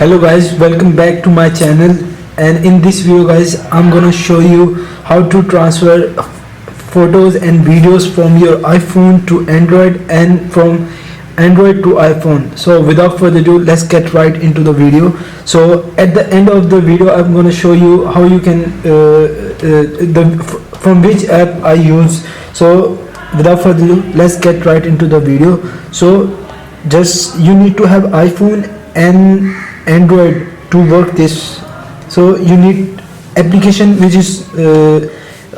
Hello guys, welcome back to my channel, and in this video guys I'm gonna show you how to transfer photos and videos from your iPhone to Android and from Android to iPhone. So without further ado, let's get right into the video. So at the end of the video I'm gonna show you how you can from which app I use. So without further ado, let's get right into the video. So just you need to have iPhone and Android to work this. So you need application which is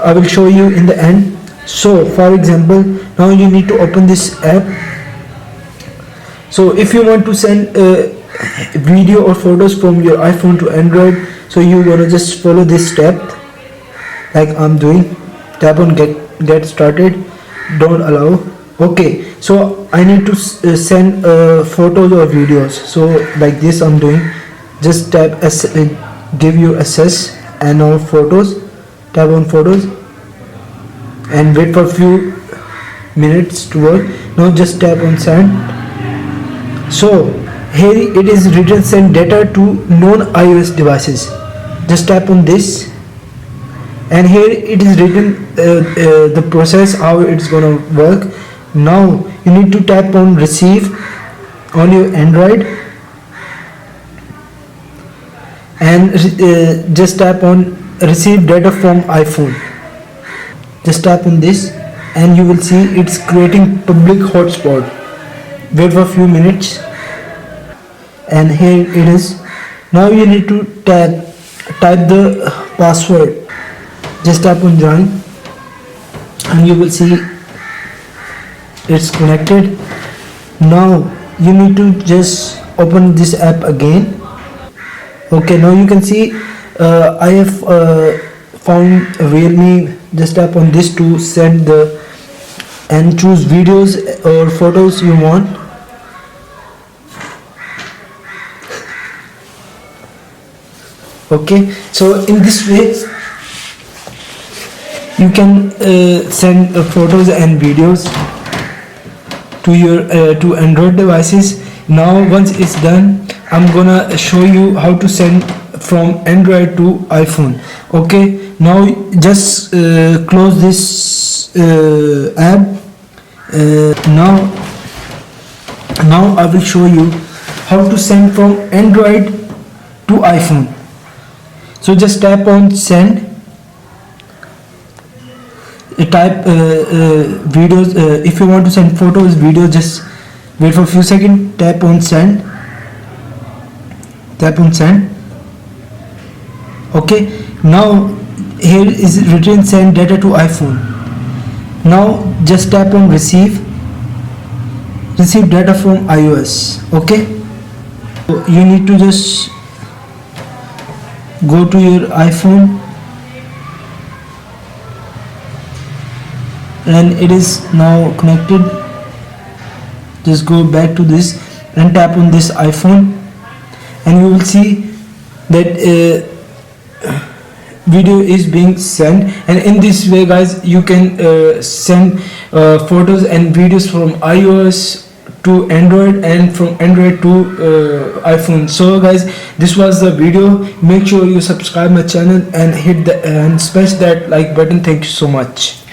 I will show you in the end. So for example, now you need to open this app. So if you want to send video or photos from your iPhone to Android, so you gonna just follow this step like I'm doing. Tap on get started, don't allow. Okay, so I need to send photos or videos. So like this I'm doing. Just tap give you access, and now photos. Tap on photos and wait for a few minutes to work. Now just tap on send. So here it is written send data to non-iOS devices. Just tap on this, and here it is written the process how it's gonna work. Now you need to tap on receive on your Android, and just tap on receive data from iPhone. Just tap on this and you will see it's creating public hotspot. Wait for a few minutes, and here it is. Now you need to type the password. Just tap on join and you will see it's connected. Now you need to just open this app again. Okay, now you can see I have found Realme. Just tap on this to send the and choose videos or photos you want. Okay, so in this way you can send photos and videos to your to Android devices. Now once it's done, I'm gonna show you how to send from Android to iPhone. Okay, now just close this app. Now I will show you how to send from Android to iPhone. So just tap on send. Type videos. If you want to send photos, videos, just wait for a few seconds. Tap on send. Tap on send. Okay, now here is written send data to iPhone. Now just tap on receive data from iOS. Okay, so you need to just go to your iPhone, and it is now connected. Just go back to this and tap on this iPhone, and you will see that video is being sent. And in this way guys, you can send photos and videos from iOS to Android and from Android to iPhone. So guys, this was the video. Make sure you subscribe my channel and hit the and smash that like button. Thank you so much.